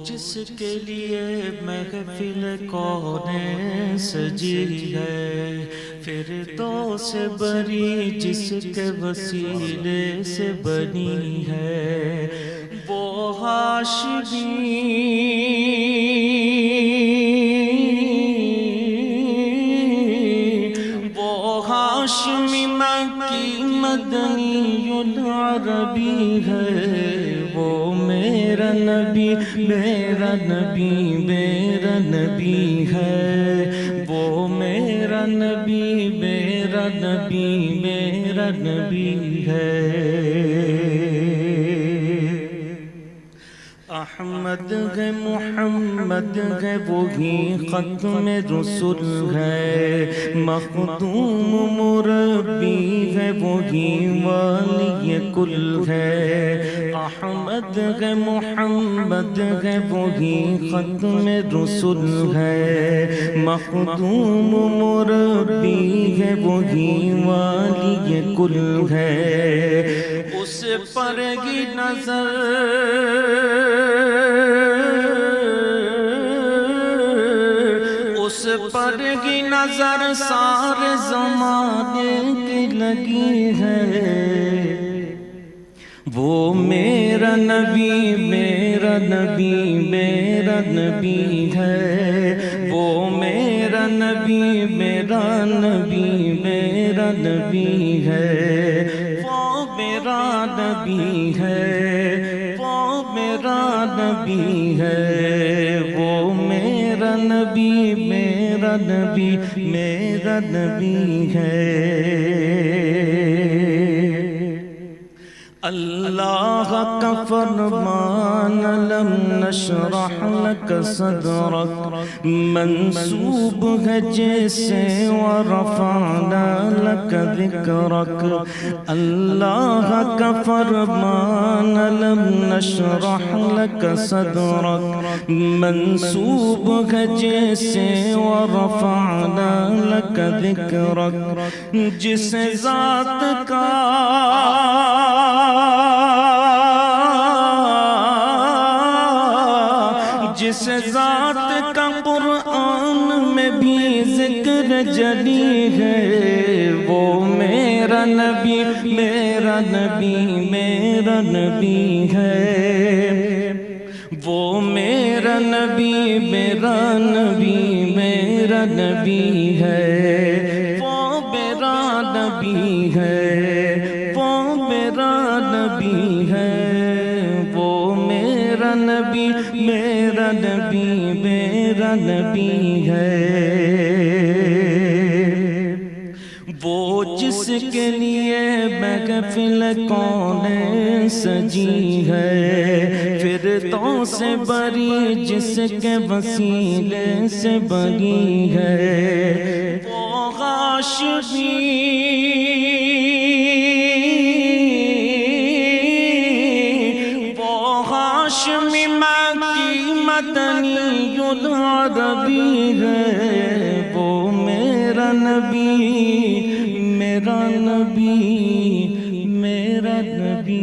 جس کے لیے محفل کونین سجی ہے، فردوس بری جس کے وسیلے سے بنی ہے، وہ ہاشمی مکی مدنی العربی ہے، وہ میرا نبی میرا نبی میرا نبی ہے، وہ میرا نبی میرا نبی میرا نبی ہے۔ احمد ہے محمد ہے وہی ختم رسول ہے، مخدوم مربی ہے وہی والی کل ہے، احمد ہے محمد ہے وہی ختم رسول ہے، مخدوم مربی ہے وہی والی کل ہے، اس پر کی نظر اس پر کی نظر سارے زمانے کی لگی ہے، وہ میرا نبی میرا نبی میرا نبی ہے، وہ میرا نبی میرا نبی میرا نبی ہے، وہ میرا نبی ہے، وہ میرا نبی ہے، وہ میرا نبی میرا نبی میرا نبی ہے۔ اللہ کا فرمان لم نشرح لك صدرك منسوب ہے جیسے ورفعنا لك ذکرك، اللہ کا فرمان لم نشرح لك صدرك منسوب ہے جیسے ورفعنا لك ذکرك، جس ذات کا جس ذات کا قرآن میں بھی ذکر جلی ہے، وہ میرا نبی میرا نبی میرا نبی ہے، وہ میرا نبی میرا نبی میرا نبی ہے، وہ میرا نبی ہے، وہ میرا نبی ہے، وہ میرا نبی میرا نبی میرا نبی ہے، وہ جس کے لیے محفل کونین سجی ہے، فردوس بری جس کے وسیلے سے بنی ہے، وہ ہاشمی مکی مدنی العربی ہے، وہ میرا نبی میرا نبی میرا نبی